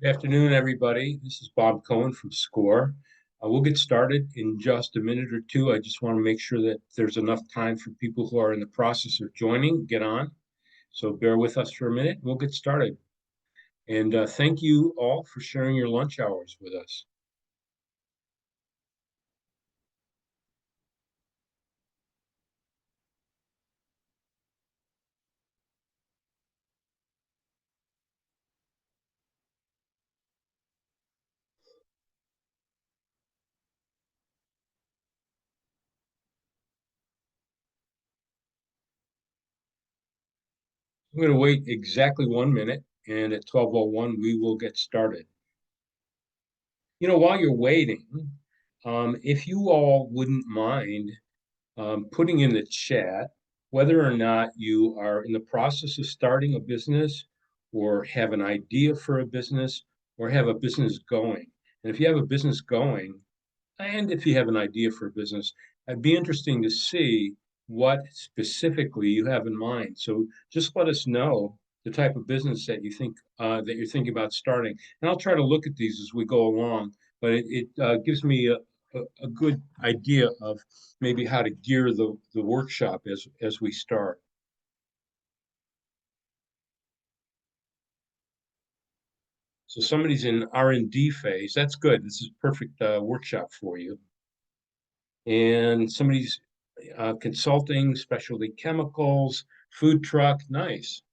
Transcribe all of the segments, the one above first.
Good afternoon, everybody. This is Bob Cohen from SCORE. We'll get started in just a minute or two. I just want to make sure that there's enough time for people who are in the process of joining, get on. So bear with us for a minute. We'll get started. And thank you all for sharing your lunch hours with us. I'm going to wait exactly 1 minute, and at 12:01, we will get started. While you're waiting, if you all wouldn't mind putting in the chat whether or not you are in the process of starting a business or have an idea for a business or have a business going. And if you have a business going, and if you have an idea for a business, it'd be interesting to see what specifically you have in mind. So just let us know the type of business that you think that you're thinking about starting, and I'll try to look at these as we go along. But it gives me a good idea of maybe how to gear the workshop as we start. So somebody's in R&D phase. That's good. This is perfect workshop for you. And somebody's consulting, specialty chemicals, food truck. Nice.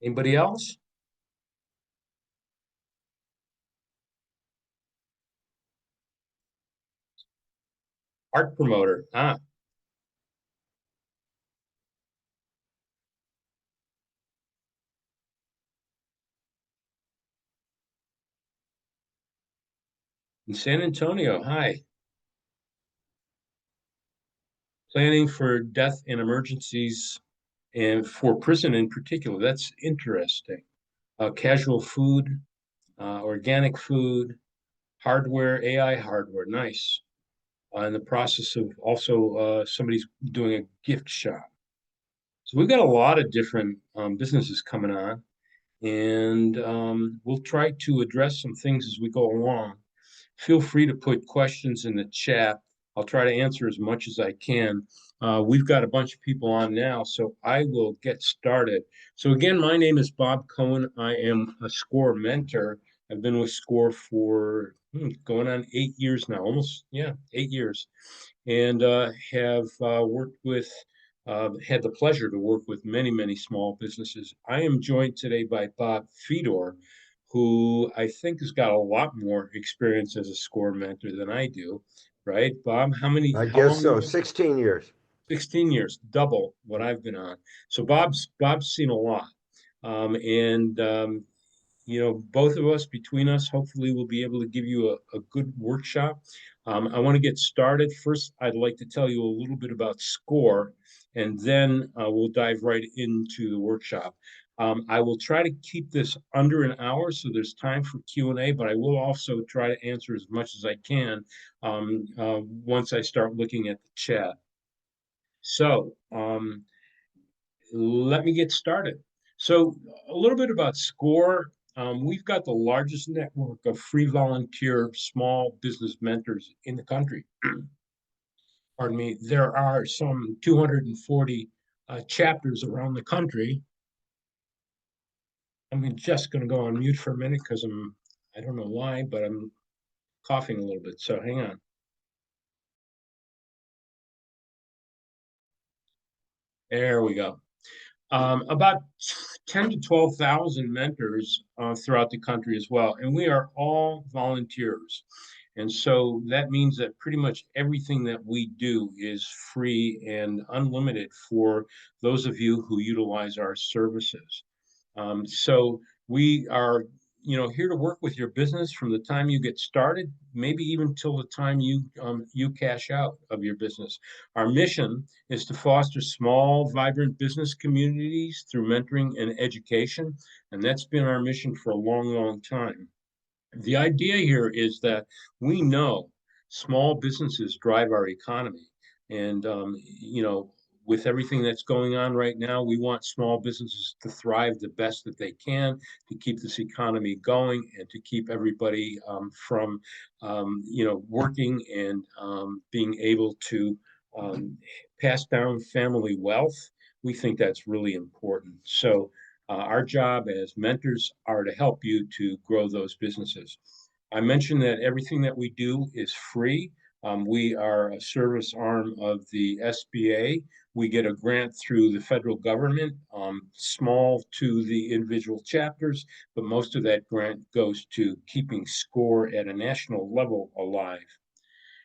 Anybody else? Art promoter. Ah, in San Antonio. Hi. Planning for death and emergencies and for prison in particular. That's interesting. Casual food, organic food, hardware, AI hardware. Nice. In the process of also somebody's doing a gift shop. So we've got a lot of different businesses coming on, and we'll try to address some things as we go along. Feel free to put questions in the chat. I'll try to answer as much as I can. We've got a bunch of people on now, so I will get started. So again, my name is Bob Cohen. I am a SCORE mentor. I've been with SCORE for going on 8 years now, almost, yeah, 8 years, and have worked with had the pleasure to work with many, many small businesses. I am joined today by Bob Fedor, who I think has got a lot more experience as a SCORE mentor than I do, right? Bob, I how guess long so. you been? 16 years. 16 years, double what I've been on. So Bob's seen a lot. And both of us, between us, hopefully we'll be able to give you a good workshop. I want to get started. First, I'd like to tell you a little bit about SCORE, and then we'll dive right into the workshop. I will try to keep this under an hour so there's time for Q&A, but I will also try to answer as much as I can once I start looking at the chat. So let me get started. So a little bit about SCORE. We've got the largest network of free volunteer small business mentors in the country. Pardon me. There are some 240 chapters around the country. I'm just going to go on mute for a minute because I don't know why, but I'm coughing a little bit. So hang on. There we go. About 10 to 12,000 mentors throughout the country as well. And we are all volunteers. And so that means that pretty much everything that we do is free and unlimited for those of you who utilize our services. So we are, here to work with your business from the time you get started, maybe even till the time you cash out of your business. Our mission is to foster small, vibrant business communities through mentoring and education, and that's been our mission for a long, long time. The idea here is that we know small businesses drive our economy, and with everything that's going on right now, we want small businesses to thrive the best that they can, to keep this economy going, and to keep everybody from, working and being able to um, pass down family wealth. We think that's really important. So our job as mentors are to help you to grow those businesses. I mentioned that everything that we do is free. We are a service arm of the SBA. We get a grant through the federal government, small to the individual chapters, but most of that grant goes to keeping SCORE at a national level alive.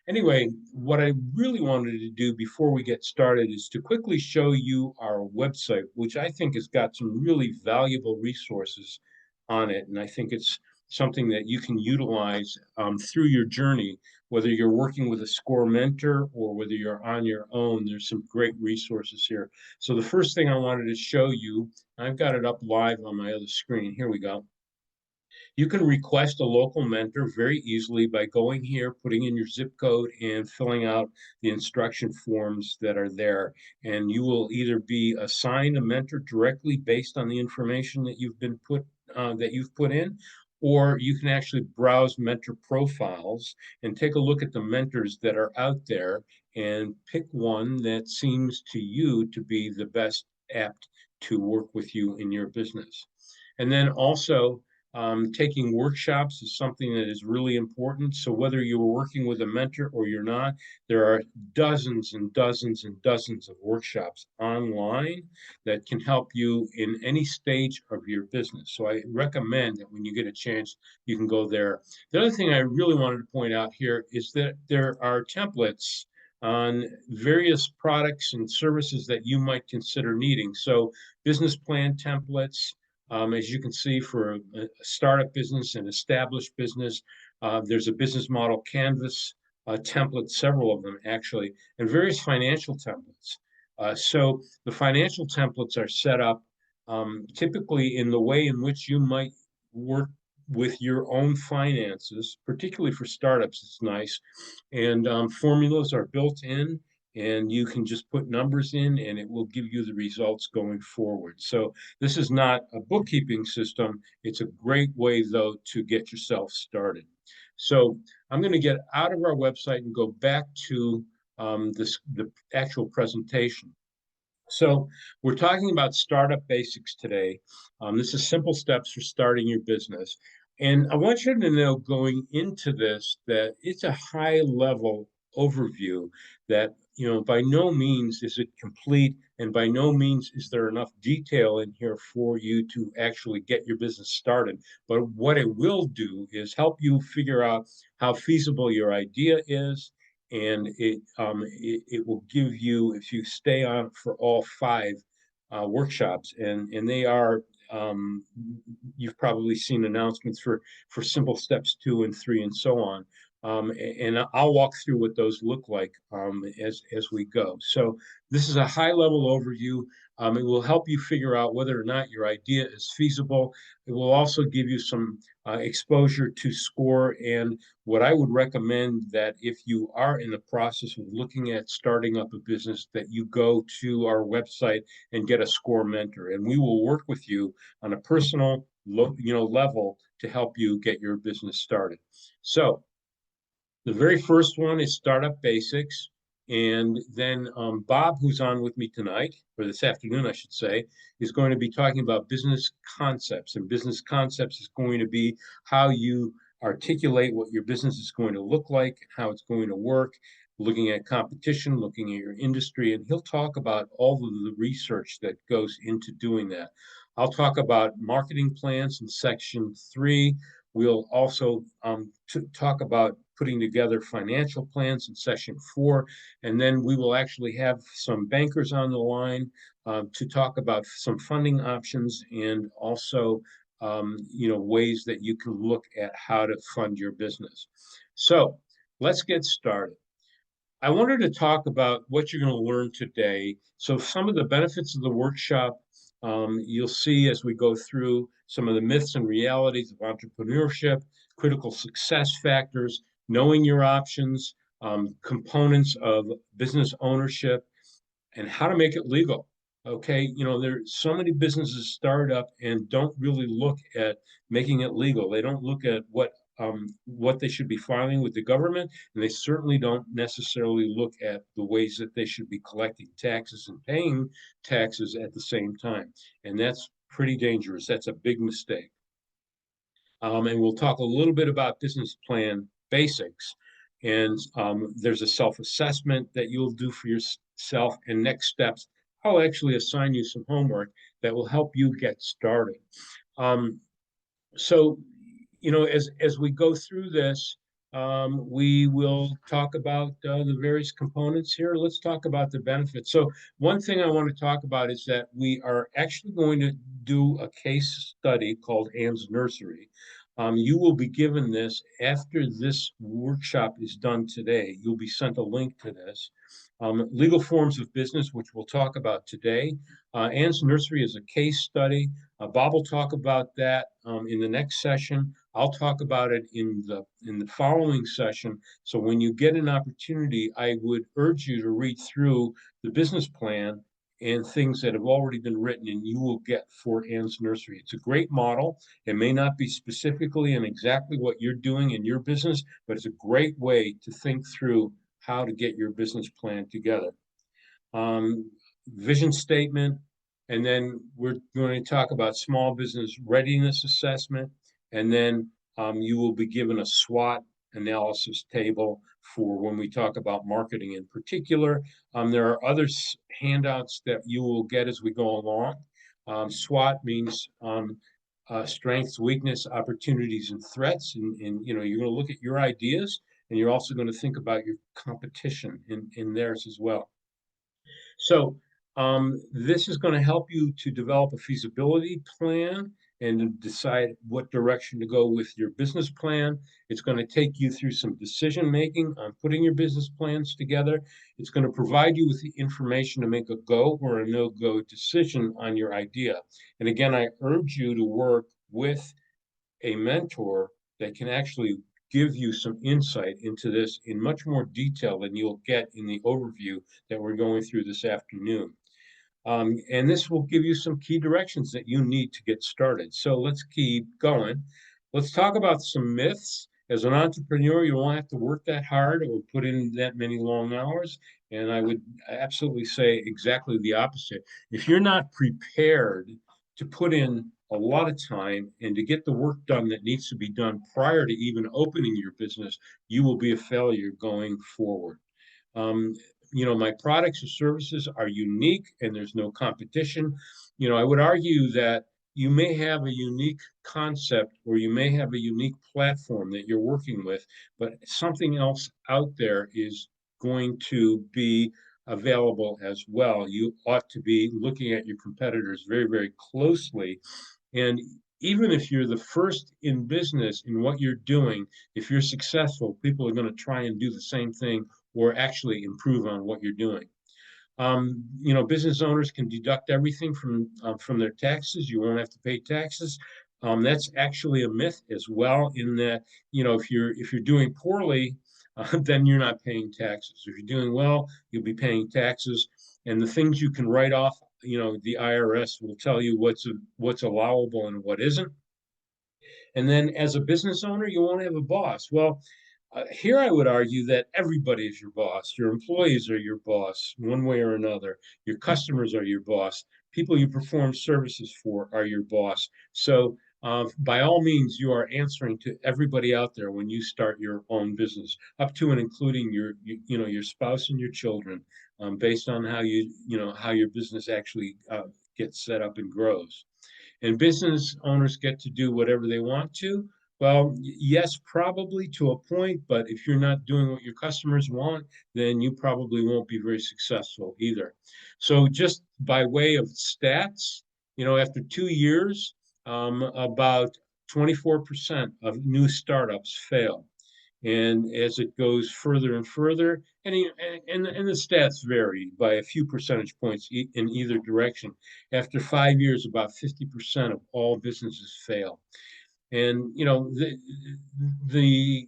Anyway, what I really wanted to do before we get started is to quickly show you our website, which I think has got some really valuable resources on it. And I think it's something that you can utilize through your journey, whether you're working with a SCORE mentor or whether you're on your own. There's some great resources here. So the first thing I wanted to show you, I've got it up live on my other screen. Here we go. You can request a local mentor very easily by going here, putting in your zip code, and filling out the instruction forms that are there. And you will either be assigned a mentor directly based on the information that you've put in, or you can actually browse mentor profiles and take a look at the mentors that are out there and pick one that seems to you to be the best apt to work with you in your business. And then also, taking workshops is something that is really important. So whether you're working with a mentor or you're not, there are dozens and dozens and dozens of workshops online that can help you in any stage of your business. So I recommend that when you get a chance, you can go there. The other thing I really wanted to point out here is that there are templates on various products and services that you might consider needing. So business plan templates, as you can see, for a startup business, an established business, there's a business model canvas template, several of them actually, and various financial templates. So the financial templates are set up typically in the way in which you might work with your own finances, particularly for startups. It's nice. And formulas are built in, and you can just put numbers in and it will give you the results going forward. So this is not a bookkeeping system. It's a great way, though, to get yourself started. So I'm going to get out of our website and go back to the actual presentation. So we're talking about startup basics today. This is simple steps for starting your business. And I want you to know going into this that it's a high level overview that, by no means is it complete, and by no means is there enough detail in here for you to actually get your business started. But what it will do is help you figure out how feasible your idea is, and it will give you, if you stay on for all five workshops, and they are, you've probably seen announcements for simple steps 2 and 3 and so on. And I'll walk through what those look like as we go. So this is a high level overview. It will help you figure out whether or not your idea is feasible. It will also give you some exposure to SCORE. And what I would recommend, that if you are in the process of looking at starting up a business, that you go to our website and get a SCORE mentor, and we will work with you on a personal level to help you get your business started. So the very first one is Startup Basics. And then Bob, who's on with me tonight, or this afternoon, I should say, is going to be talking about business concepts. And business concepts is going to be how you articulate what your business is going to look like, how it's going to work, looking at competition, looking at your industry. And he'll talk about all of the research that goes into doing that. I'll talk about marketing plans in section 3. We'll also talk about putting together financial plans in session 4, and then we will actually have some bankers on the line to talk about some funding options, and also ways that you can look at how to fund your business. So let's get started. I wanted to talk about what you're going to learn today. So some of the benefits of the workshop, you'll see as we go through some of the myths and realities of entrepreneurship, critical success factors, knowing your options, components of business ownership, and how to make it legal. Okay, there's so many businesses start up and don't really look at making it legal. They don't look at what they should be filing with the government, and they certainly don't necessarily look at the ways that they should be collecting taxes and paying taxes at the same time. And that's pretty dangerous. That's a big mistake. And we'll talk a little bit about business plan basics. And there's a self-assessment that you'll do for yourself. And next steps, I'll actually assign you some homework that will help you get started. Um, so, as we go through this, we will talk about the various components here. Let's talk about the benefits. So one thing I want to talk about is that we are actually going to do a case study called Anne's Nursery. You will be given this after this workshop is done today. You'll be sent a link to this. Legal forms of business, which we'll talk about today. Anne's Nursery is a case study. Bob will talk about that in the next session. I'll talk about it in the following session. So when you get an opportunity, I would urge you to read through the business plan and things that have already been written and you will get for Anne's Nursery. It's a great model. It may not be specifically and exactly what you're doing in your business, but it's a great way to think through how to get your business plan together. Vision statement, and then we're going to talk about small business readiness assessment, and then you will be given a SWOT analysis table for when we talk about marketing in particular. There are other handouts that you will get as we go along. SWOT means strengths, weakness, opportunities, and threats. And you're going to look at your ideas, and you're also going to think about your competition in theirs as well. So this is going to help you to develop a feasibility plan and to decide what direction to go with your business plan. It's going to take you through some decision making on putting your business plans together. It's going to provide you with the information to make a go or a no-go decision on your idea. And again, I urge you to work with a mentor that can actually give you some insight into this in much more detail than you'll get in the overview that we're going through this afternoon. And this will give you some key directions that you need to get started. So let's keep going. Let's talk about some myths. As an entrepreneur, you won't have to work that hard or put in that many long hours. And I would absolutely say exactly the opposite. If you're not prepared to put in a lot of time and to get the work done that needs to be done prior to even opening your business, you will be a failure going forward. Um, my products or services are unique and there's no competition. I would argue that you may have a unique concept or you may have a unique platform that you're working with, but something else out there is going to be available as well. You ought to be looking at your competitors very, very closely. And even if you're the first in business in what you're doing, if you're successful, people are going to try and do the same thing or actually improve on what you're doing. Business owners can deduct everything from their taxes. You won't have to pay taxes. That's actually a myth as well. In that, if you're doing poorly, then you're not paying taxes. If you're doing well, you'll be paying taxes. And the things you can write off, the IRS will tell you what's allowable and what isn't. And then as a business owner, you won't have a boss. Well, here I would argue that everybody is your boss. Your employees are your boss, one way or another. Your customers are your boss. People you perform services for are your boss. So, by all means, you are answering to everybody out there when you start your own business, up to and including your spouse and your children, based on how your business actually gets set up and grows. And business owners get to do whatever they want to. Well, yes, probably to a point, but if you're not doing what your customers want, then you probably won't be very successful either. So, just by way of stats, after 2 years, about 24% of new startups fail. And as it goes further and further, and the stats vary by a few percentage points in either direction. After 5 years, about 50% of all businesses fail. And the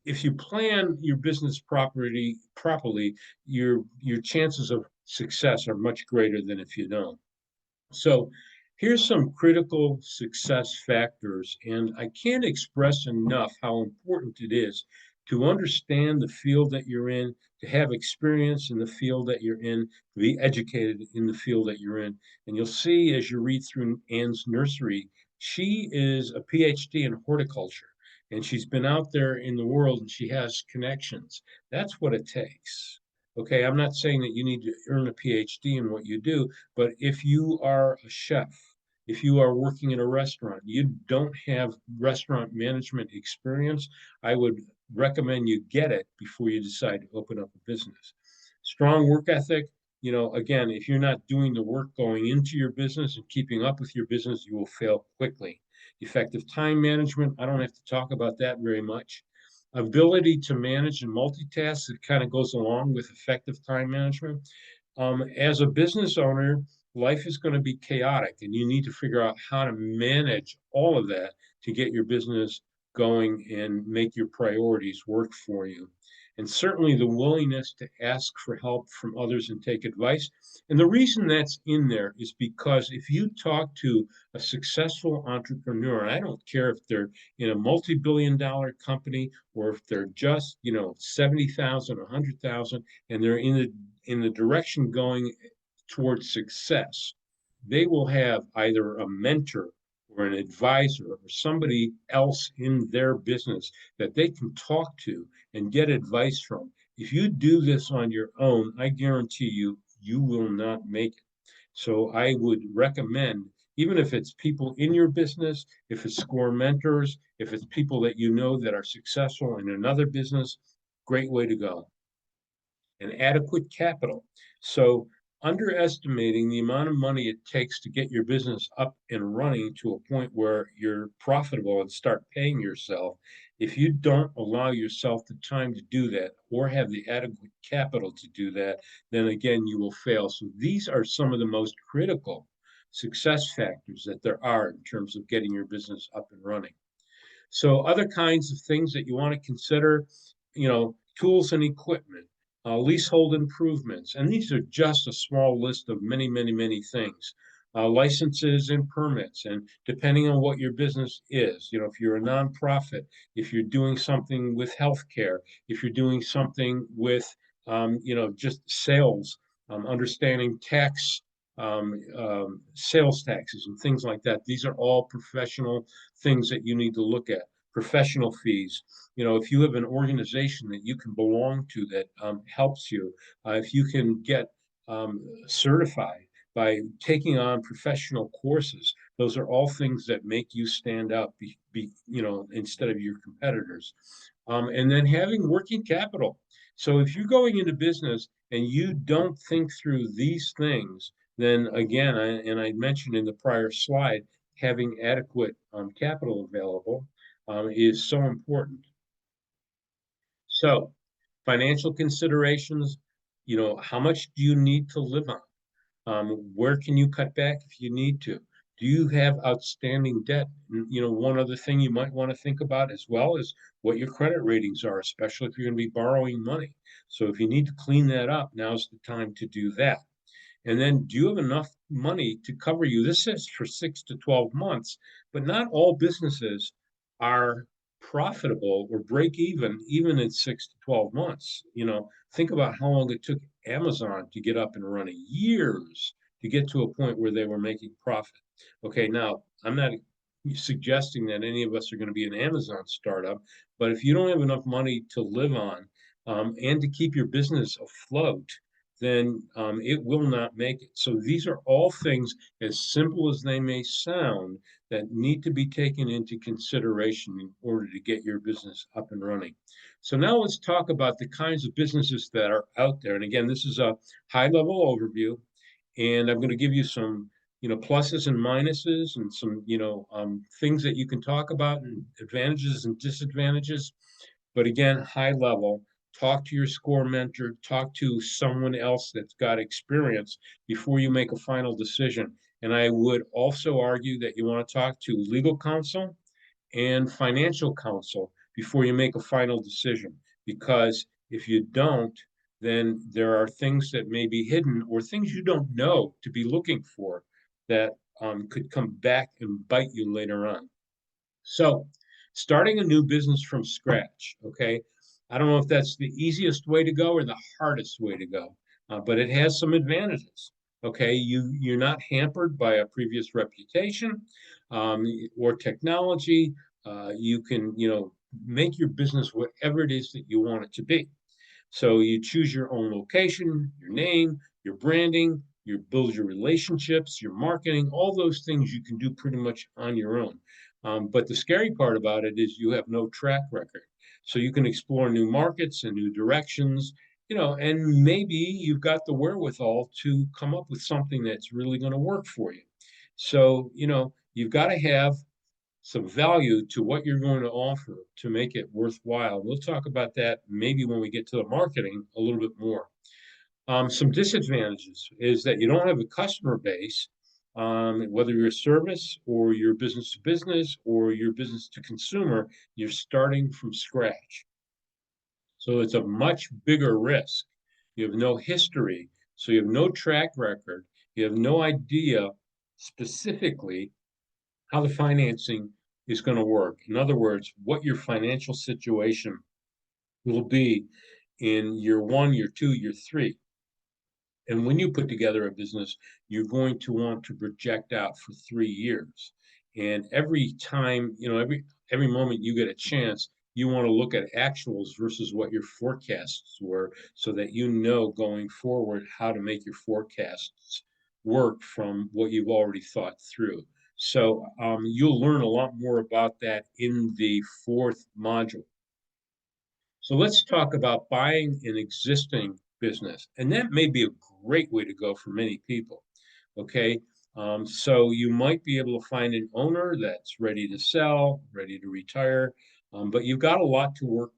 if you plan your business properly, your chances of success are much greater than if you don't. So here's some critical success factors, and I can't express enough how important it is to understand the field that you're in, to have experience in the field that you're in, to be educated in the field that you're in. And you'll see as you read through Anne's nursery, she is a PhD in horticulture, and she's been out there in the world and she has connections. That's what it takes. Okay, I'm not saying that you need to earn a PhD in what you do, but if you are a chef, if you are working in a restaurant, you don't have restaurant management experience, I would recommend you get it before you decide to open up a business. Strong work ethic, again, if you're not doing the work going into your business and keeping up with your business, you will fail quickly. Effective time management, I don't have to talk about that very much. Ability to manage and multitask, it kind of goes along with effective time management. As a business owner, life is going to be chaotic, and you need to figure out how to manage all of that to get your business going and make your priorities work for you. And certainly the willingness to ask for help from others and take advice. And the reason that's in there is because if you talk to a successful entrepreneur, I don't care if they're in a multi-billion-dollar company or if they're just, 70,000, 100,000, and they're in the direction going towards success, they will have either a mentor or an advisor or somebody else in their business that they can talk to and get advice from. If you do this on your own, I guarantee you, you will not make it. So I would recommend, even if it's people in your business, if it's score mentors, if it's people that you know that are successful in another business, great way to go. And adequate capital. So underestimating the amount of money it takes to get your business up and running to a point where you're profitable and start paying yourself, if you don't allow yourself the time to do that or have the adequate capital to do that, then again, you will fail. So these are some of the most critical success factors that there are in terms of getting your business up and running. So other kinds of things that you want to consider, tools and equipment, leasehold improvements, and these are just a small list of many, many, many things. Licenses and permits, and depending on what your business is, if you're a nonprofit, if you're doing something with healthcare, if you're doing something with, just sales, understanding tax, sales taxes and things like that. These are all professional things that you need to look at. Professional fees. If you have an organization that you can belong to that helps you, if you can get certified by taking on professional courses, those are all things that make you stand out, instead of your competitors. And then having working capital. So if you're going into business and you don't think through these things, then again, and I mentioned in the prior slide, having adequate capital available is so important. So, financial considerations, how much do you need to live on? Where can you cut back if you need to? Do you have outstanding debt? One other thing you might want to think about as well is what your credit ratings are, especially if you're going to be borrowing money. So if you need to clean that up, now's the time to do that. And then do you have enough money to cover you? This is for 6 to 12 months, but not all businesses are profitable or break even in 6 to 12 months. Think about how long it took Amazon to get up and running, years to get to a point where they were making profit. Okay, now I'm not suggesting that any of us are going to be an Amazon startup, but if you don't have enough money to live on and to keep your business afloat, then it will not make it. So these are all things, as simple as they may sound, that need to be taken into consideration in order to get your business up and running. So now let's talk about the kinds of businesses that are out there. And again, this is a high-level overview, and I'm going to give you some, pluses and minuses and some, things that you can talk about and advantages and disadvantages. But again, high level, talk to your score mentor, talk to someone else that's got experience before you make a final decision. And I would also argue that you want to talk to legal counsel and financial counsel before you make a final decision. Because if you don't, then there are things that may be hidden or things you don't know to be looking for that could come back and bite you later on. So, starting a new business from scratch, okay? I don't know if that's the easiest way to go or the hardest way to go, but it has some advantages. Okay, you're not hampered by a previous reputation um, or technology. You can, make your business whatever it is that you want it to be. So you choose your own location, your name, your branding, you build your relationships, your marketing, all those things you can do pretty much on your own. But the scary part about it is you have no track record. So you can explore new markets and new directions, and maybe you've got the wherewithal to come up with something that's really going to work for you. So, you've got to have some value to what you're going to offer to make it worthwhile. We'll talk about that maybe when we get to the marketing a little bit more. Some disadvantages is that you don't have a customer base, whether you're a service or you're business to business or you're business to consumer, you're starting from scratch. So it's a much bigger risk. You have no history, so you have no track record. You have no idea specifically how the financing is going to work. In other words, what your financial situation will be in year one, year two, year three. And when you put together a business, you're going to want to project out for 3 years. And every time, every moment you get a chance, you want to look at actuals versus what your forecasts were so that you know going forward how to make your forecasts work from what you've already thought through. So you'll learn a lot more about that in the fourth module. So let's talk about buying an existing business. And that may be a great way to go for many people. Okay. So you might be able to find an owner that's ready to sell, ready to retire, but you've got a lot to work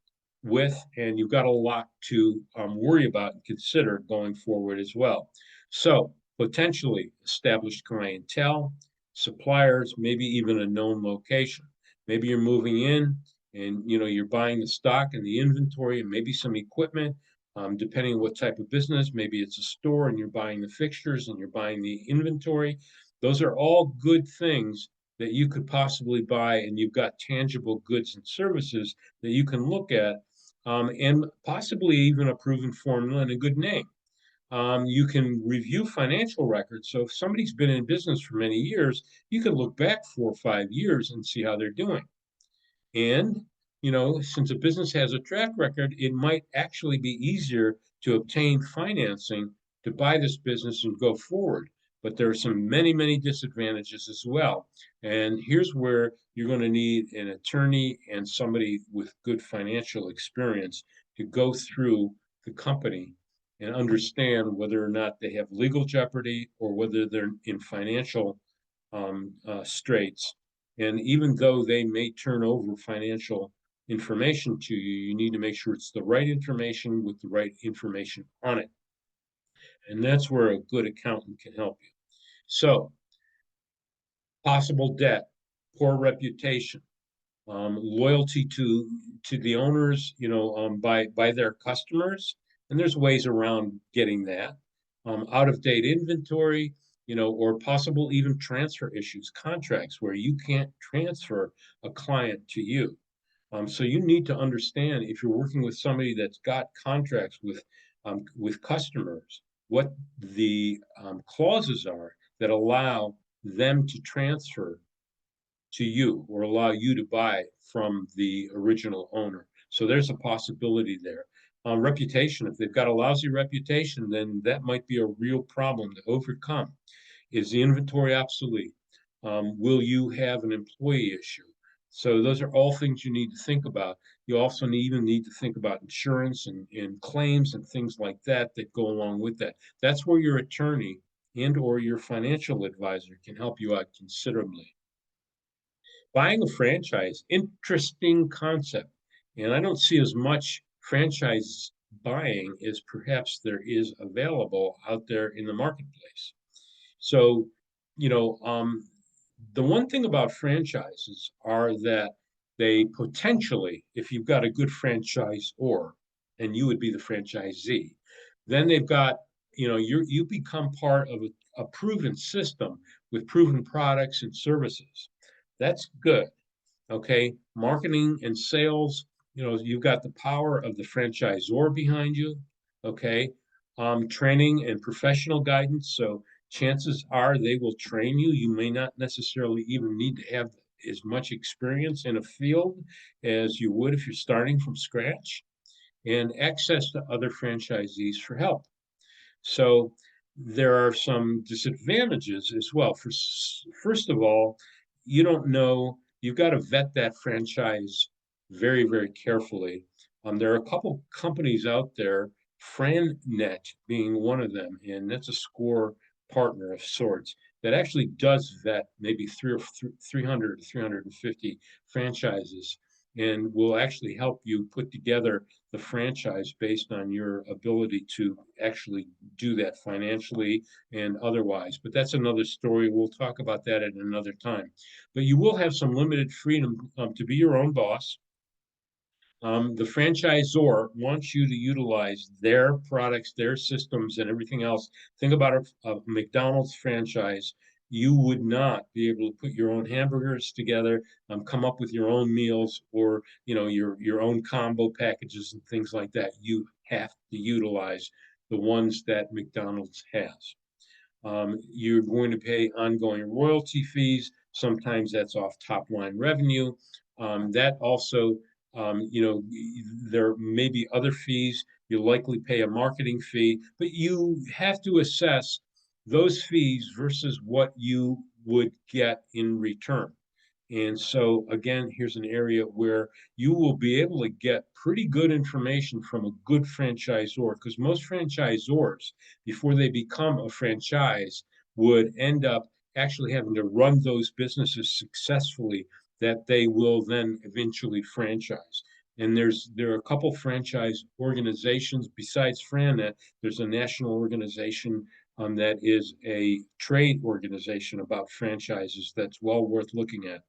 with and you've got a lot to worry about and consider going forward as well. So potentially established clientele, suppliers, maybe even a known location. Maybe you're moving in and you're buying the stock and the inventory and maybe some equipment, depending on what type of business. Maybe it's a store and you're buying the fixtures and you're buying the inventory. Those are all good things that you could possibly buy, and you've got tangible goods and services that you can look at, and possibly even a proven formula and a good name. You can review financial records. So if somebody's been in business for many years, you can look back 4 or 5 years and see how they're doing. And, since a business has a track record, it might actually be easier to obtain financing to buy this business and go forward. But there are some many, many disadvantages as well. And here's where you're going to need an attorney and somebody with good financial experience to go through the company and understand whether or not they have legal jeopardy or whether they're in financial straits. And even though they may turn over financial information to you, you need to make sure it's the right information with the right information on it. And that's where a good accountant can help you. So, possible debt, poor reputation, loyalty to the owners, by their customers, and there's ways around getting that. Out of date inventory, or possible even transfer issues, contracts where you can't transfer a client to you. So you need to understand if you're working with somebody that's got contracts with customers, what the clauses are that allow them to transfer to you or allow you to buy from the original owner. So there's a possibility there. Reputation, if they've got a lousy reputation, then that might be a real problem to overcome. Is the inventory obsolete? Will you have an employee issue? So those are all things you need to think about. You also even need to think about insurance and claims and things like that that go along with that. That's where your attorney and or your financial advisor can help you out considerably. Buying a franchise, interesting concept. And I don't see as much franchise buying as perhaps there is available out there in the marketplace. So, you know, um, the one thing about franchises are that they potentially, if you've got a good franchisor, and you would be the franchisee, then they've got, you become part of a proven system with proven products and services. That's good. Okay. Marketing and sales, you've got the power of the franchisor behind you. Okay. Training and professional guidance. So chances are they will train you. You may not necessarily even need to have as much experience in a field as you would if you're starting from scratch, and access to other franchisees for help. So there are some disadvantages as well. First of all, you don't know, you've got to vet that franchise very, very carefully. There are a couple companies out there, FranNet being one of them, and that's a score partner of sorts that actually does vet maybe 300 to 350 franchises, and will actually help you put together the franchise based on your ability to actually do that financially and otherwise. But that's another story. We'll talk about that at another time. But you will have some limited freedom to be your own boss. The franchisor wants you to utilize their products, their systems, and everything else. Think about a McDonald's franchise. You would not be able to put your own hamburgers together, come up with your own meals, or your own combo packages and things like that. You have to utilize the ones that McDonald's has. You're going to pay ongoing royalty fees. Sometimes that's off top line revenue. That also, there may be other fees. You'll likely pay a marketing fee, but you have to assess those fees versus what you would get in return. And so, again, here's an area where you will be able to get pretty good information from a good franchisor, because most franchisors, before they become a franchise, would end up actually having to run those businesses successfully that they will then eventually franchise. And there are a couple franchise organizations besides FranNet. There's a national organization that is a trade organization about franchises that's well worth looking at.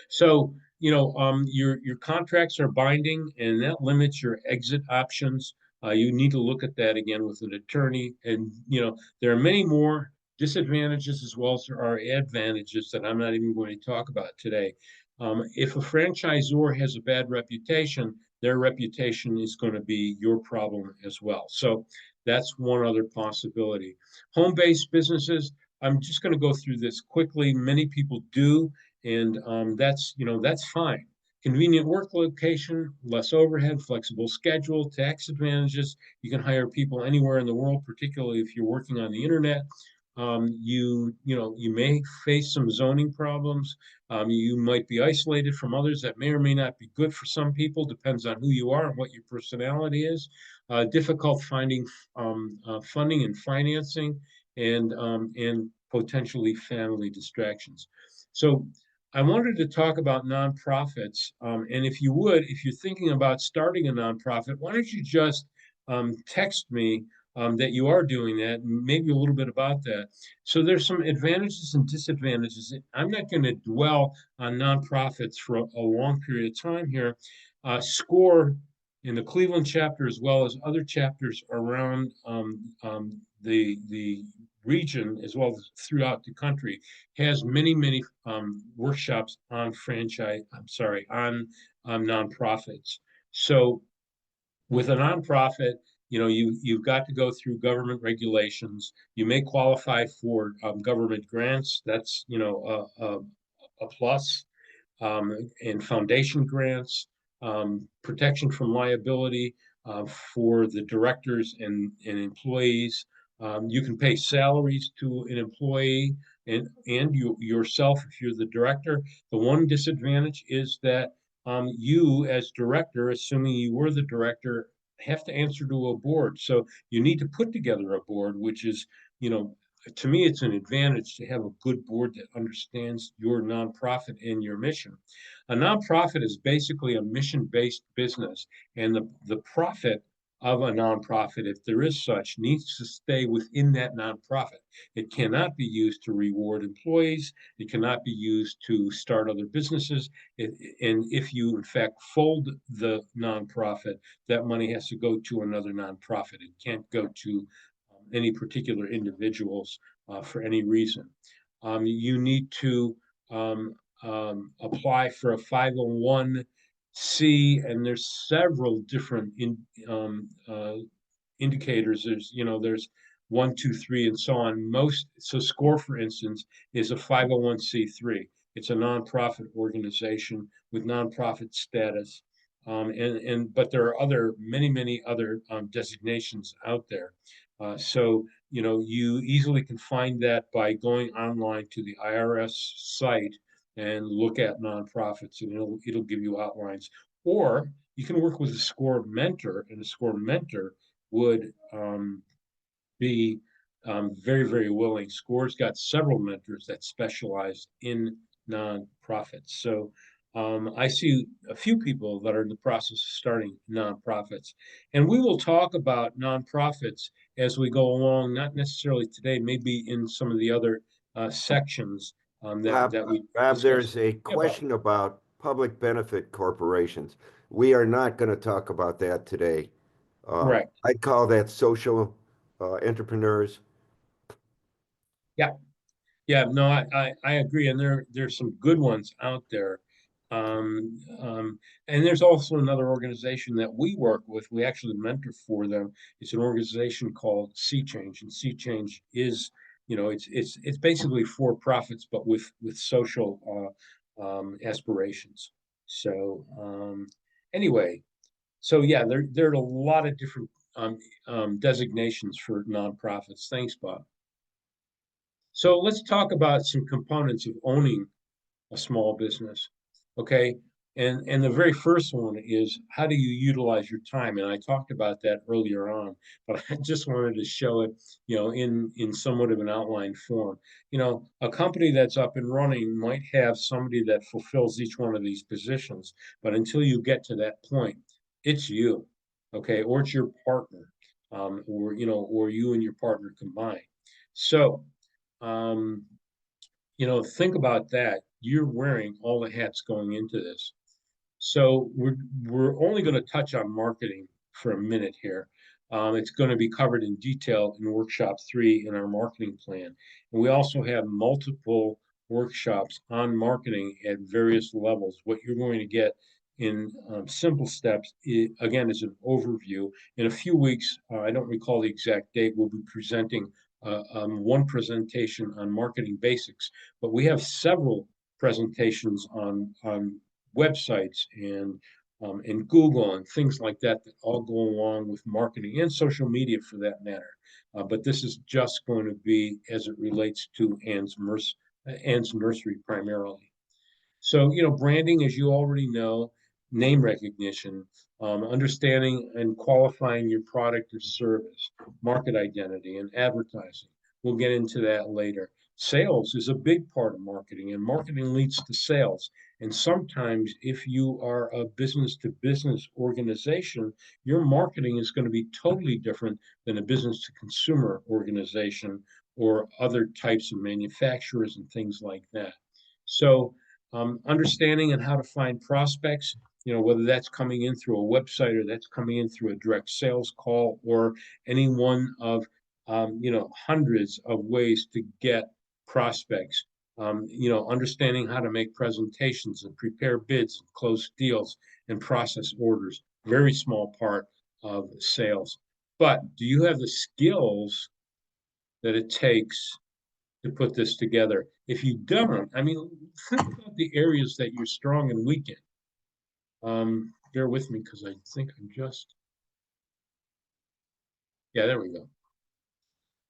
So, your contracts are binding, and that limits your exit options. You need to look at that again with an attorney. And, there are many more disadvantages as well as there are advantages that I'm not even going to talk about today. If a franchisor has a bad reputation, their reputation is going to be your problem as well. So that's one other possibility. Home-based businesses, I'm just going to go through this quickly. Many people do, and that's fine. Convenient work location, less overhead, flexible schedule, tax advantages. You can hire people anywhere in the world, particularly if you're working on the internet. You may face some zoning problems. You might be isolated from others. That may or may not be good for some people. Depends on who you are and what your personality is. Difficult finding funding and financing, and potentially family distractions. So I wanted to talk about nonprofits. And if you would, if you're thinking about starting a nonprofit, why don't you just text me that you are doing that, and maybe a little bit about that. So there's some advantages and disadvantages. I'm not going to dwell on nonprofits for a long period of time here. SCORE in the Cleveland chapter, as well as other chapters around the region, as well as throughout the country, has many workshops on nonprofits. So with a nonprofit, you've got to go through government regulations. You may qualify for government grants. That's a plus, and foundation grants, protection from liability for the directors and employees. You can pay salaries to an employee and yourself if you're the director. The one disadvantage is that you, as director, assuming you were the director, have to answer to a board. So you need to put together a board, which is, to me, it's an advantage to have a good board that understands your nonprofit and your mission. A nonprofit is basically a mission-based business, and the profit of a nonprofit, if there is such, needs to stay within that nonprofit. It cannot be used to reward employees. It cannot be used to start other businesses. And if you, in fact, fold the nonprofit, that money has to go to another nonprofit. It can't go to any particular individuals for any reason. You need to apply for a 501c, and there's several different indicators. There's one, two, three, and so on. SCORE, for instance, is a 501c3. It's a nonprofit organization with nonprofit status. But there are many other designations out there. So, you easily can find that by going online to the IRS site and look at nonprofits, and it'll give you outlines. Or you can work with a SCORE mentor, and a SCORE mentor would be very, very willing. SCORE's got several mentors that specialize in nonprofits. So I see a few people that are in the process of starting nonprofits. And we will talk about nonprofits as we go along, not necessarily today, maybe in some of the other sections Bob, that we Bob, discussed. there's a Yeah, Bob. question about public benefit corporations. We are not going to talk about that today. Correct. I'd call that social entrepreneurs. Yeah. Yeah, no, I agree, and there's some good ones out there. And there's also another organization that we work with. We actually mentor for them. It's an organization called Sea Change, and Sea Change is, it's basically for profits, but with social aspirations. So anyway, so yeah, there are a lot of different designations for nonprofits. Thanks, Bob. So let's talk about some components of owning a small business. Okay. And the very first one is, how do you utilize your time? And I talked about that earlier on, but I just wanted to show it, in somewhat of an outline form. A company that's up and running might have somebody that fulfills each one of these positions, but until you get to that point, it's you, okay, or it's your partner, or you and your partner combined. So um, think about that. You're wearing all the hats going into this. So we're only going to touch on marketing for a minute here. It's going to be covered in detail in workshop 3 in our marketing plan. And we also have multiple workshops on marketing at various levels. What you're going to get in simple steps, again, is an overview. In a few weeks, I don't recall the exact date, we'll be presenting one presentation on marketing basics, but we have several presentations on websites and Google and things like that that all go along with marketing and social media for that matter. But this is just going to be as it relates to Ann's Nursery primarily. So, branding, as you already know, name recognition, understanding and qualifying your product or service, market identity, and advertising. We'll get into that later. Sales is a big part of marketing, and marketing leads to sales. And sometimes, if you are a business to business organization, your marketing is going to be totally different than a business to consumer organization or other types of manufacturers and things like that. So, understanding and how to find prospects, whether that's coming in through a website or that's coming in through a direct sales call or any one of, hundreds of ways to get prospects. Understanding how to make presentations and prepare bids, and close deals, and process orders. Very small part of sales. But do you have the skills that it takes to put this together? If you don't, I mean, think about the areas that you're strong and weak in. Bear with me because I think I'm yeah, there we go.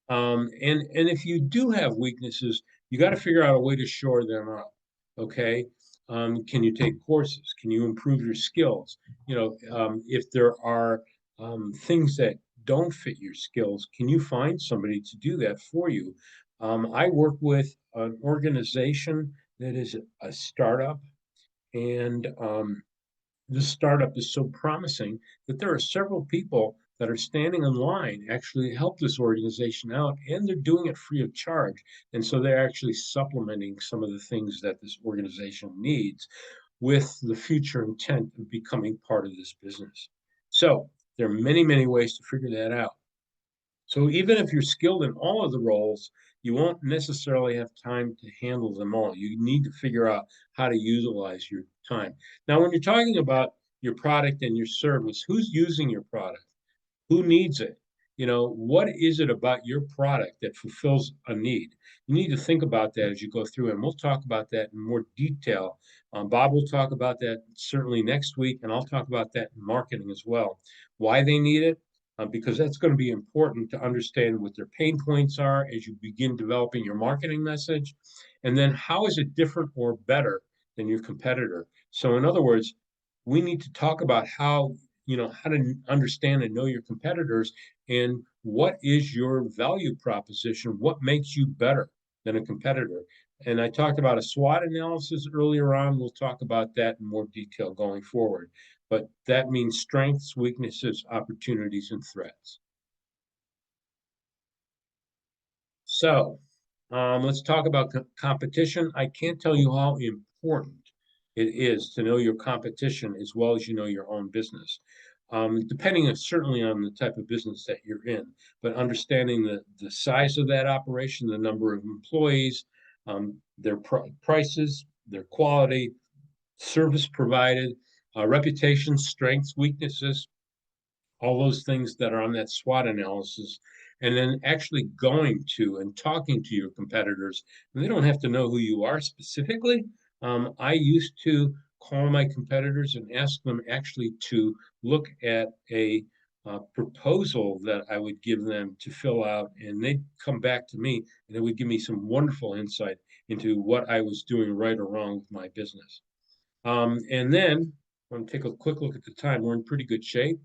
And if you do have weaknesses, you got to figure out a way to shore them up. Okay. Can you take courses? Can you improve your skills? If there are things that don't fit your skills, can you find somebody to do that for you? I work with an organization that is a startup, and this startup is so promising that there are several people that are standing in line actually help this organization out, and they're doing it free of charge. And so they're actually supplementing some of the things that this organization needs with the future intent of becoming part of this business. So there are many, many ways to figure that out. So even if you're skilled in all of the roles, you won't necessarily have time to handle them all. You need to figure out how to utilize your time. Now, when you're talking about your product and your service, who's using your product? Who needs it? What is it about your product that fulfills a need? You need to think about that as you go through, and we'll talk about that in more detail. Bob will talk about that certainly next week, and I'll talk about that in marketing as well. Why they need it, because that's going to be important to understand what their pain points are as you begin developing your marketing message. And then how is it different or better than your competitor? So, in other words, we need to talk about how to understand and know your competitors and what is your value proposition, what makes you better than a competitor. And I talked about a SWOT analysis earlier on. We'll talk about that in more detail going forward. But that means strengths, weaknesses, opportunities, and threats. So let's talk about competition. I can't tell you how important it is to know your competition as well as you know your own business. Depending certainly on the type of business that you're in, but understanding the size of that operation, the number of employees, their prices, their quality, service provided, reputation, strengths, weaknesses, all those things that are on that SWOT analysis, and then actually going to and talking to your competitors. And they don't have to know who you are specifically. I used to call my competitors and ask them actually to look at a proposal that I would give them to fill out, and they'd come back to me and they would give me some wonderful insight into what I was doing right or wrong with my business. And then I want to take a quick look at the time. We're in pretty good shape.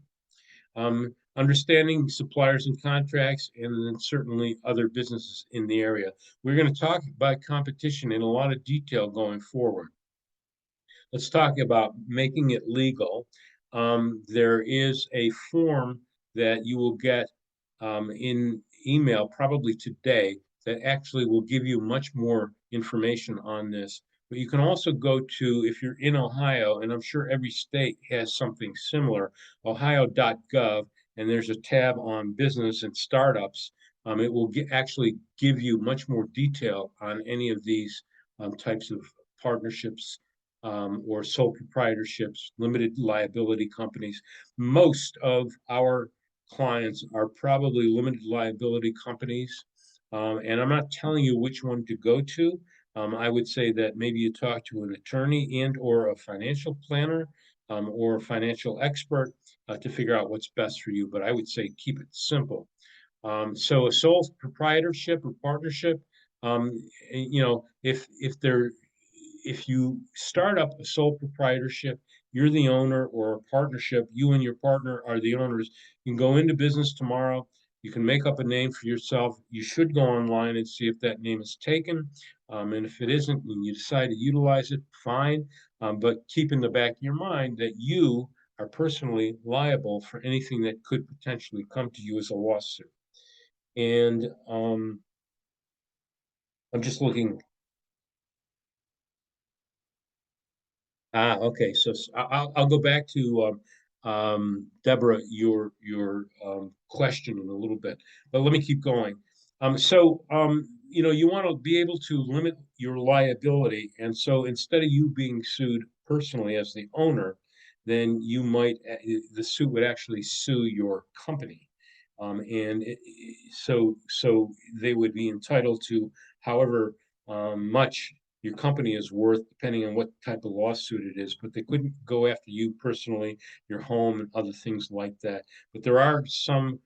Understanding suppliers and contracts, and then certainly other businesses in the area. We're going to talk about competition in a lot of detail going forward. Let's talk about making it legal. There is a form that you will get in email probably today that actually will give you much more information on this. But you can also go to, if you're in Ohio, and I'm sure every state has something similar, ohio.gov, and there's a tab on business and startups. It will actually give you much more detail on any of these types of partnerships or sole proprietorships, limited liability companies. Most of our clients are probably limited liability companies. And I'm not telling you which one to go to. I would say that maybe you talk to an attorney and or a financial planner or a financial expert to figure out what's best for you. But I would say keep it simple. So a sole proprietorship or partnership, if you start up a sole proprietorship, you're the owner, or a partnership, you and your partner are the owners. You can go into business tomorrow. You can make up a name for yourself. You should go online and see if that name is taken. And if it isn't, and you decide to utilize it, fine. But keep in the back of your mind that you are personally liable for anything that could potentially come to you as a lawsuit. And I'm just looking. Okay. So I'll go back to Deborah, your question in a little bit, but let me keep going. You want to be able to limit your liability, and so instead of you being sued personally as the owner, then the suit would actually sue your company, so they would be entitled to however much your company is worth, depending on what type of lawsuit it is, but they couldn't go after you personally, your home, and other things like that. But there are some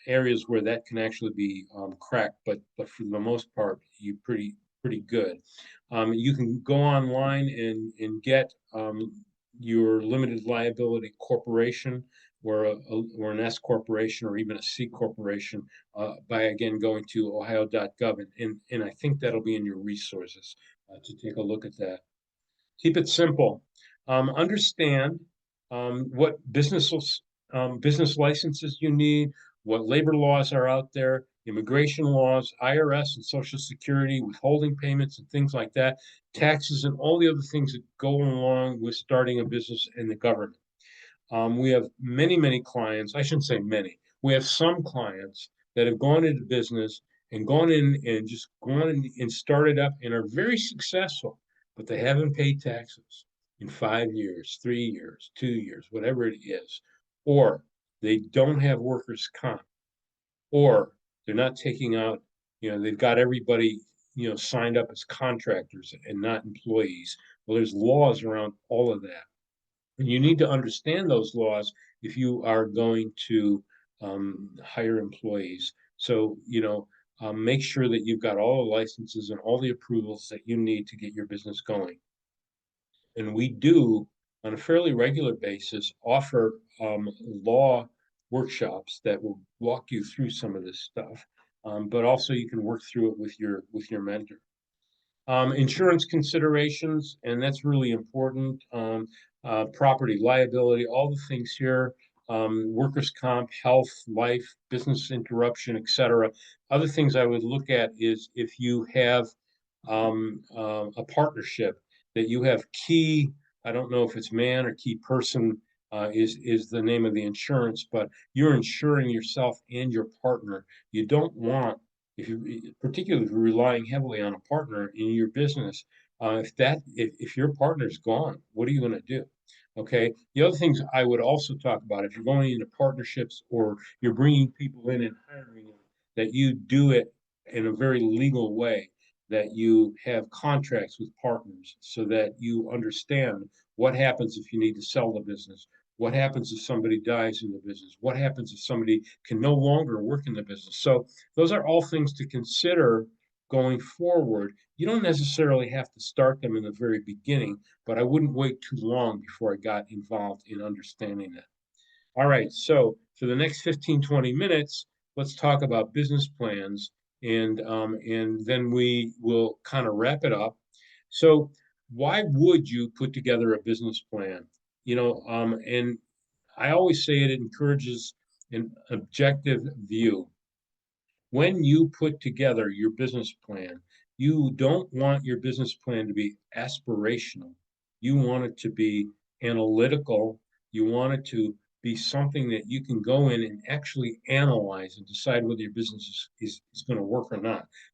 areas where that can actually be cracked, but for the most part, you pretty good. You can go online and get your limited liability corporation or an S corporation or even a C corporation by again going to ohio.gov, and I think that'll be in your resources to take a look at that. Keep it simple. Understand what business business licenses you need, what labor laws are out there, immigration laws, IRS and Social Security, withholding payments and things like that, taxes and all the other things that go along with starting a business in the government. We have many, many clients. I shouldn't say many. We have some clients that have gone into business and gone in and just gone in and started up and are very successful, but they haven't paid taxes in 5 years, 3 years, 2 years, whatever it is, or they don't have workers' comp, or they're not taking out, they've got everybody, signed up as contractors and not employees. Well, there's laws around all of that. And you need to understand those laws if you are going to hire employees. So, make sure that you've got all the licenses and all the approvals that you need to get your business going. And we do, on a fairly regular basis, offer law workshops that will walk you through some of this stuff. But also you can work through it with your mentor. Insurance considerations, and that's really important. Property liability, all the things here, workers' comp, health, life, business interruption, etc. Other things I would look at is if you have a partnership that you have key, I don't know if it's man or key person is the name of the insurance, but you're insuring yourself and your partner. You don't want, if you, particularly if you're relying heavily on a partner in your business, if your partner's gone, what are you going to do? Okay. The other things I would also talk about, if you're going into partnerships or you're bringing people in and hiring them, that you do it in a very legal way, that you have contracts with partners so that you understand what happens if you need to sell the business, what happens if somebody dies in the business, what happens if somebody can no longer work in the business. So those are all things to consider going forward. You don't necessarily have to start them in the very beginning, but I wouldn't wait too long before I got involved in understanding that. All right, so for the next 15, 20 minutes, let's talk about business plans, and then we will kind of wrap it up. So why would you put together a business plan? And I always say it encourages an objective view. When you put together your business plan, you don't want your business plan to be aspirational. You want it to be analytical. You want it to be something that you can go in and actually analyze and decide whether your business is going to work or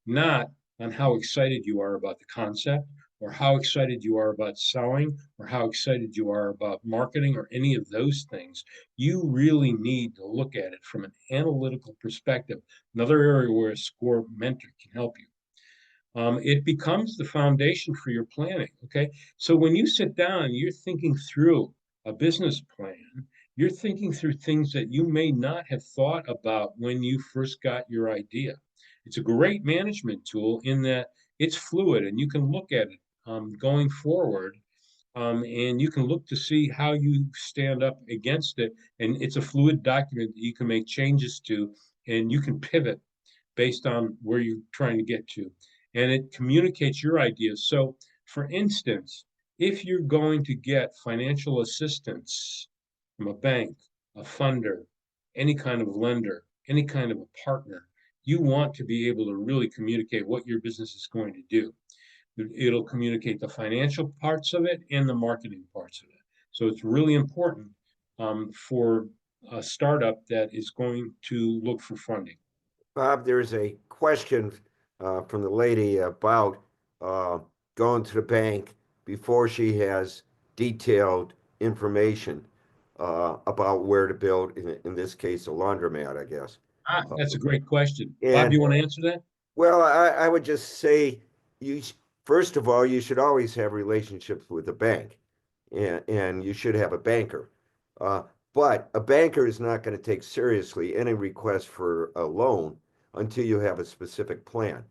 not on how excited you are about the concept or how excited you are about selling or how excited you are about marketing or any of those things. You really need to look at it from an analytical perspective, another area where a SCORE mentor can help you. It becomes the foundation for your planning. Okay. So when you sit down and you're thinking through a business plan, you're thinking through things that you may not have thought about when you first got your idea. It's a great management tool in that it's fluid and you can look at it going forward, and you can look to see how you stand up against it. And it's a fluid document that you can make changes to, and you can pivot based on where you're trying to get to. And it communicates your ideas. So, for instance, if you're going to get financial assistance from a bank, a funder, any kind of lender, any kind of a partner, you want to be able to really communicate what your business is going to do. It'll communicate the financial parts of it and the marketing parts of it. So it's really important for a startup that is going to look for funding. Bob, there's a question from the lady about uh, going to the bank before she has detailed information about where to build, in this case, a laundromat, I guess. That's a great question. Bob, do And you want to answer that? well, I would just say you first of all, you should always have relationships with the bank, and you should have a banker. Uh, but a banker is not going to take seriously any request for a loan until you have a specific plan.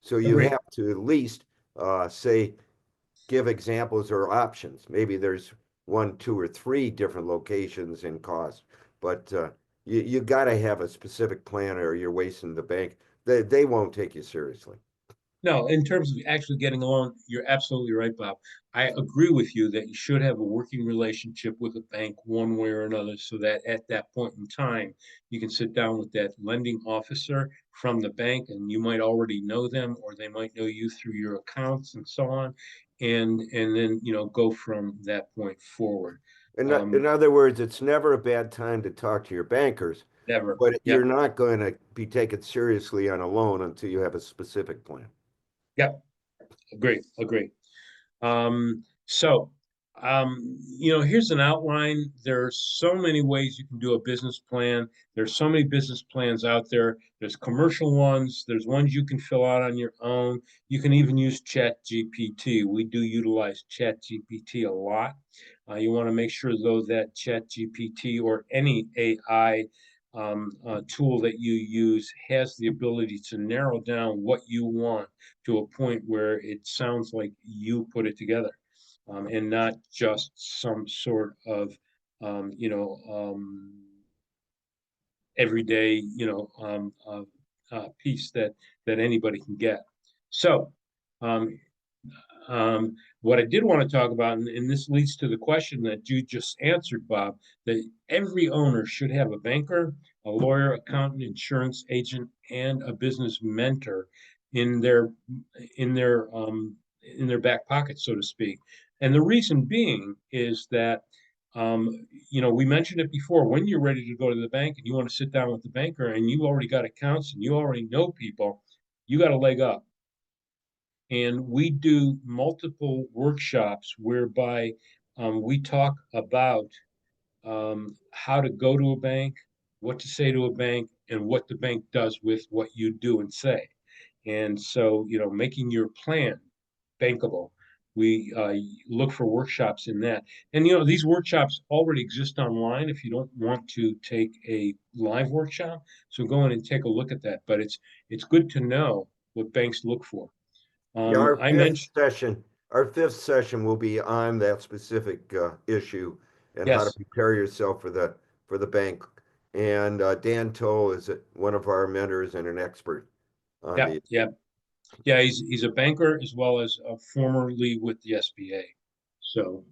So you Agreed. have to at least say, give examples or options. Maybe there's one, two, or three different locations and costs, but you got to have a specific plan or you're wasting the bank. They won't take you seriously. No, in terms of actually getting along, you're absolutely right, Bob. I agree with you that you should have a working relationship with a bank one way or another so that at that point in time, you can sit down with that lending officer from the bank and you might already know them or they might know you through your accounts and so on. And then, go from that point forward. In Um, other words, it's never a bad time to talk to your bankers, Never. but you're Yep. not going to be taken seriously on a loan until you have a specific plan. Yep. Agree. Agree. So, here's an outline. There are so many ways you can do a business plan. There's so many business plans out there. There's commercial ones. There's ones you can fill out on your own. You can even use Chat GPT. We do utilize Chat GPT a lot. You want to make sure, though, that Chat GPT or any AI tool that you use has the ability to narrow down what you want to a point where it sounds like you put it together, and not just some sort of um, you know um, everyday piece that anybody can get. So um, what I did want to talk about, and this leads to the question that you just answered, Bob, that every owner should have a banker, a lawyer, accountant, insurance agent, and a business mentor in their in their um, in their back pocket, so to speak. And the reason being is that we mentioned it before. When you're ready to go to the bank and you want to sit down with the banker and you already got accounts and you already know people, you got a leg up. And we do multiple workshops whereby we talk about how to go to a bank, what to say to a bank, and what the bank does with what you do and say. And so, making your plan bankable. We look for workshops in that. And, these workshops already exist online if you don't want to take a live workshop. So go in and take a look at that. But it's good to know what banks look for. Yeah, I mentioned, our fifth session will be on that specific issue and how to yes, prepare yourself for the bank. And Dan Toll is one of our mentors and an expert on yeah, the. yeah. Yeah, he's a banker as well as formerly with the SBA. So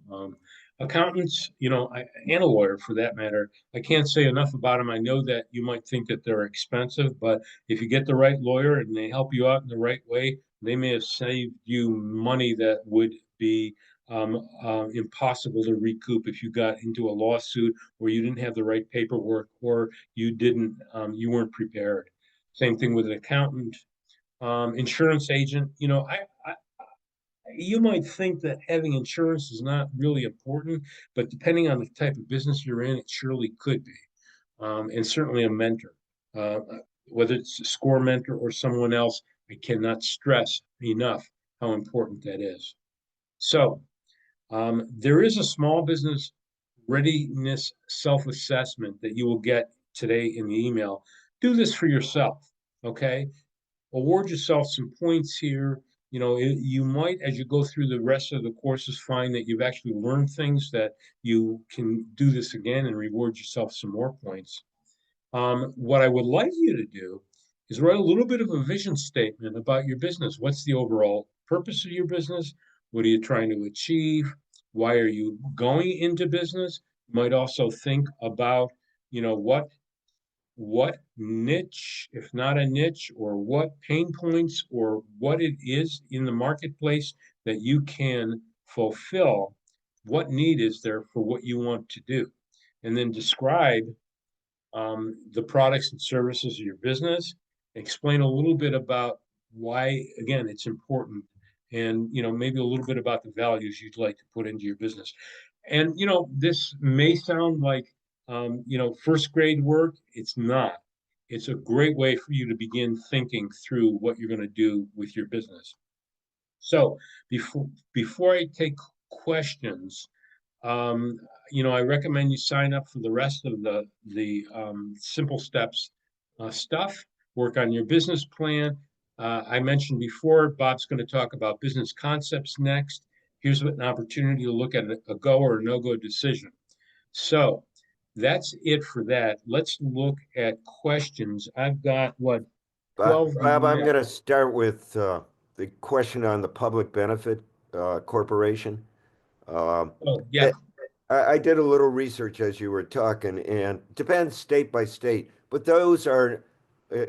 accountants, and a lawyer for that matter, I can't say enough about them. I know that you might think that they're expensive, but if you get the right lawyer and they help you out in the right way, they may have saved you money that would be impossible to recoup if you got into a lawsuit or you didn't have the right paperwork or you weren't prepared. Same thing with an accountant, insurance agent. You might think that having insurance is not really important, but depending on the type of business you're in, it surely could be. And certainly a mentor, uh, whether it's a score mentor or someone else, I cannot stress enough how important that is. So there is a small business readiness self-assessment that you will get today in the email. Do this for yourself, okay? Award yourself some points here. You might, as you go through the rest of the courses, find that you've actually learned things that you can do this again and reward yourself some more points. What I would like you to do is write a little bit of a vision statement about your business. What's the overall purpose of your business? What are you trying to achieve? Why are you going into business? You might also think about, what niche, if not a niche, or what pain points, or what it is in the marketplace that you can fulfill. What need is there for what you want to do? And then describe the products and services of your business. Explain a little bit about why, again, it's important, and maybe a little bit about the values you'd like to put into your business. And this may sound like first grade work. It's not. It's a great way for you to begin thinking through what you're going to do with your business. So before I take questions, um, I recommend you sign up for the rest of the simple steps stuff. Work on your business plan. I mentioned before, Bob's going to talk about business concepts next. Here's an opportunity to look at a go or a no-go decision. So that's it for that. Let's look at questions. I've got what, Bob, 12 I'm minutes. going to start with the question on the public benefit corporation. Um, Oh, yeah, it, I did a little research as you were talking, and it depends state by state, but those are,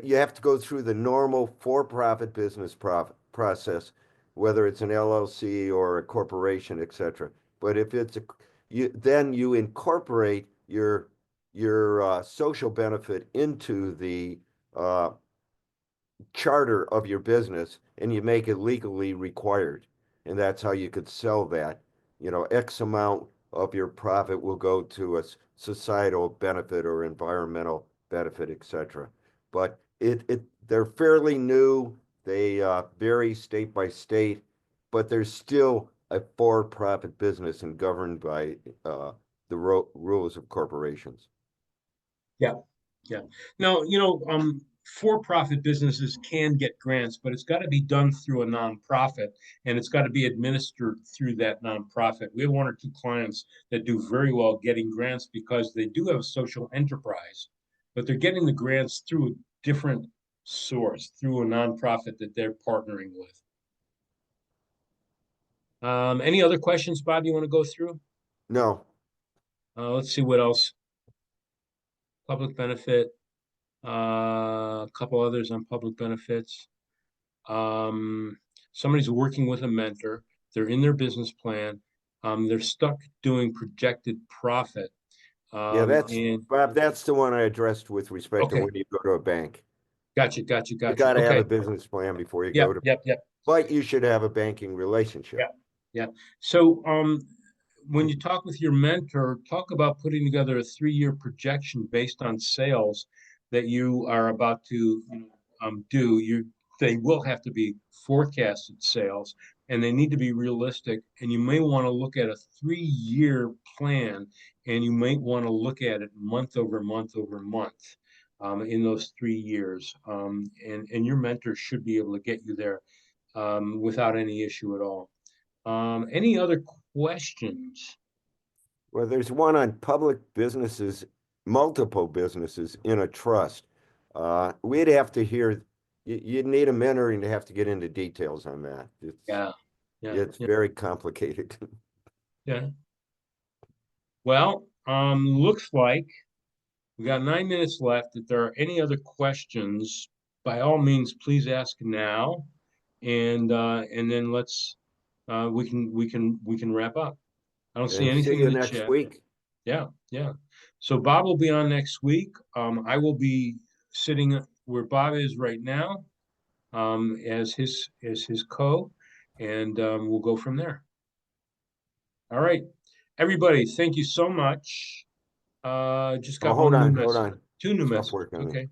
you have to go through the normal for-profit business process, whether it's an LLC or a corporation, etc. But if it's a, then you incorporate your social benefit into the uh, charter of your business and you make it legally required. And that's how you could sell that. You know, X amount of your profit will go to a societal benefit or environmental benefit, etc. But they're fairly new. They vary state by state, but there's still a for-profit business and governed by the rules of corporations. yeah, yeah. Now, for-profit businesses can get grants, but it's got to be done through a nonprofit and it's got to be administered through that nonprofit. We have one or two clients that do very well getting grants because they do have a social enterprise, but they're getting the grants through a different source, through a nonprofit that they're partnering with. Any other questions, Bob, you want to go through? No, Let's see what else. Public benefit, a couple others on public benefits. Um, Somebody's working with a mentor. They're in their business plan. They're stuck doing projected profit. yeah, that's And Bob, that's the one I addressed with respect to okay, when you go to a bank. gotcha, gotcha, You gotcha. got to have a Okay, business plan before you go yep, to, yep, yep, but you should have a banking relationship. yep, yep. So, when you talk with your mentor, talk about putting together a 3-year projection based on sales that you are about to do. They will have to be forecasted sales, and they need to be realistic. And you may want to look at a 3-year plan, and you might want to look at it month over month over month in those 3 years. And your mentor should be able to get you there without any issue at all. Any other questions? Well, there's one on public businesses, multiple businesses in a trust. We'd have to hear, you'd need a mentoring to have to get into details on that. Yeah, yeah, It's yeah, very complicated. yeah. Well, looks like we got 9 minutes left. If there are any other questions, by all means, please ask now, and then we can wrap up. I don't see And see anything in you the next chat. week. Yeah, yeah. So Bob will be on next week. I will be sitting where Bob is right now, as his co, and we'll go from there. All right, everybody. Thank you so much. Just Oh, got one new hold message, on. two new Stop messages. working on it. Okay.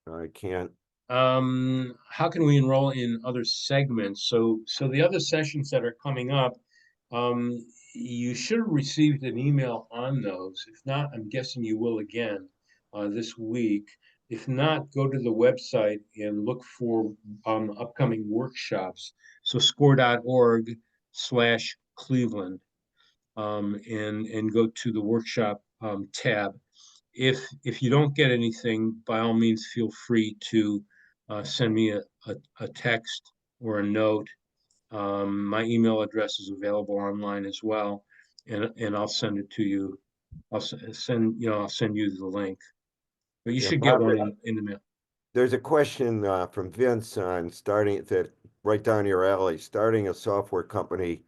I can't. How can we enroll in other segments? So the other sessions that are coming up, um, you should have received an email on those. If not, I'm guessing you will again this week. If not, go to the website and look for upcoming workshops. So score.org/Cleveland, and go to the workshop tab. If you don't get anything, by all means, feel free to send me a text or a note. My email address is available online as well, and I'll send it to you. I'll send you the link, but you Yeah, should get Bob, one in the mail. there's a question from Vince on starting that right down your alley. Starting a software company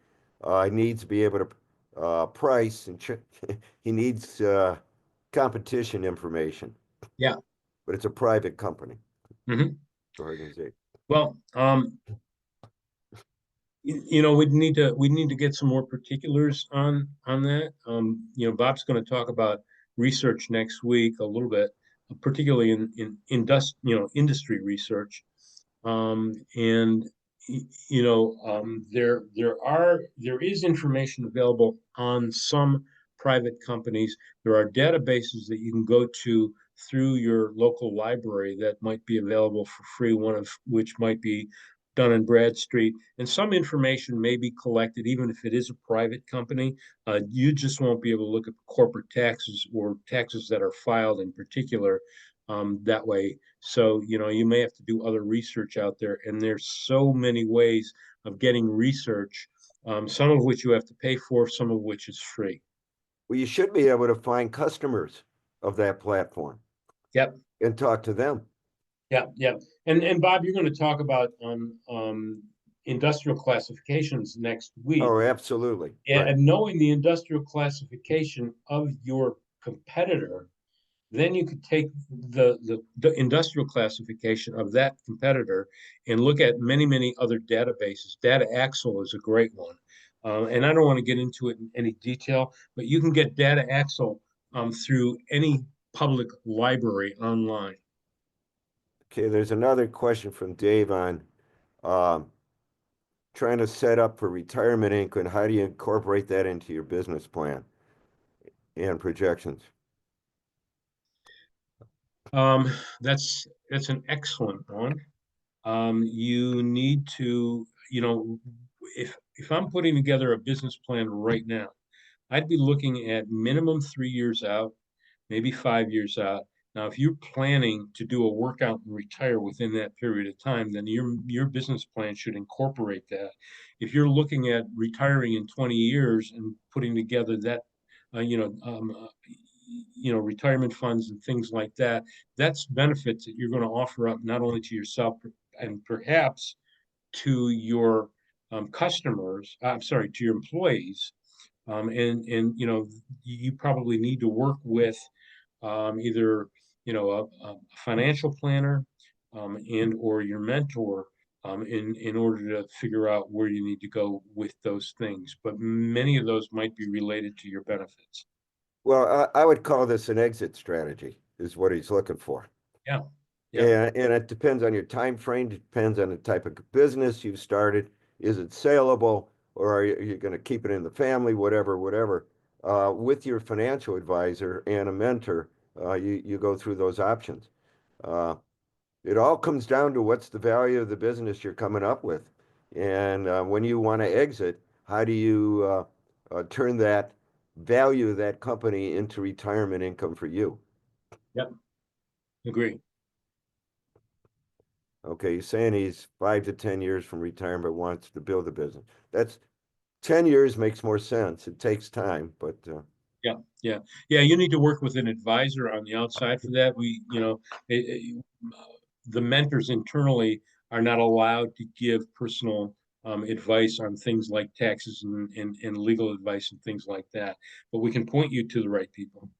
needs to be able to price and he needs competition information, Yeah. but it's a private company Hmm. organization. Well, we need to get some more particulars on that. Bob's going to talk about research next week a little bit, particularly industry research. And there is information available on some private companies. There are databases that you can go to through your local library that might be available for free, one of which might be Dun and Bradstreet. And some information may be collected, even if it is a private company. You just won't be able to look at corporate taxes or taxes that are filed in particular that way. So, you may have to do other research out there, and there's so many ways of getting research, some of which you have to pay for, some of which is free. Well, you should be able to find customers of that platform Yep. and talk to them. Yeah, yeah. And Bob, you're going to talk about industrial classifications next week. Oh, absolutely. Right. And knowing the industrial classification of your competitor, then you could take the industrial classification of that competitor and look at many, many other databases. Data Axle is a great one. And I don't want to get into it in any detail, but you can get Data Axle through any public library online. Okay, there's another question from Dave on um, trying to set up for retirement income. How do you incorporate that into your business plan and projections? Um, that's an excellent one. You need to, if I'm putting together a business plan right now, I'd be looking at minimum 3 years out, maybe 5 years out. Now, if you're planning to do a workout and retire within that period of time, then your business plan should incorporate that. If you're looking at retiring in 20 years and putting together that, uh, you know, um, uh, retirement funds and things like that, that's benefits that you're going to offer up not only to yourself and perhaps to your customers. I'm sorry, to your employees, and you probably need to work with either a financial planner and or your mentor in order to figure out where you need to go with those things. But many of those might be related to your benefits. Well, I would call this an exit strategy, is what he's looking for. Yeah, yeah, And it depends on your time frame, it depends on the type of business you've started. Is it saleable or are you going to keep it in the family, whatever, whatever. With your financial advisor and a mentor, you go through those options. Uh, it all comes down to what's the value of the business you're coming up with. And when you want to exit, how do you turn that value of that company into retirement income for you? yep, agree. Okay, he's saying he's 5 to 10 years from retirement, but wants to build a business. That's 10 years makes more sense. It takes time, but Yeah, yeah, yeah. You need to work with an advisor on the outside for that. The mentors internally are not allowed to give personal advice on things like taxes and legal advice and things like that. But we can point you to the right people.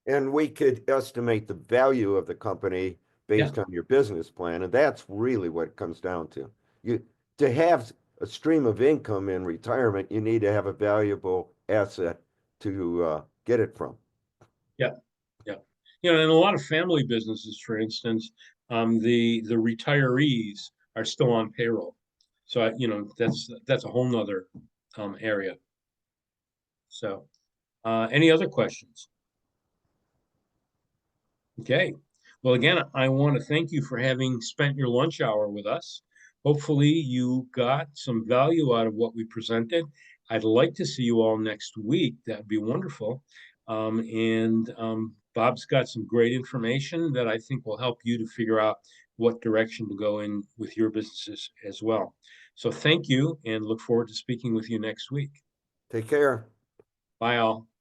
and we could estimate the value of the company Yeah, based on your business plan, and that's really what it comes down to. You to have a stream of income in retirement, you need to have a valuable asset to get it from. yeah, yeah. In a lot of family businesses, for instance, the retirees are still on payroll. So that's a whole nother area. So, any other questions? Okay. Well, again, I want to thank you for having spent your lunch hour with us. Hopefully, you got some value out of what we presented. I'd like to see you all next week. That'd be wonderful. And Bob's got some great information that I think will help you to figure out what direction to go in with your businesses as well. So, thank you and look forward to speaking with you next week. Take care. Bye, all.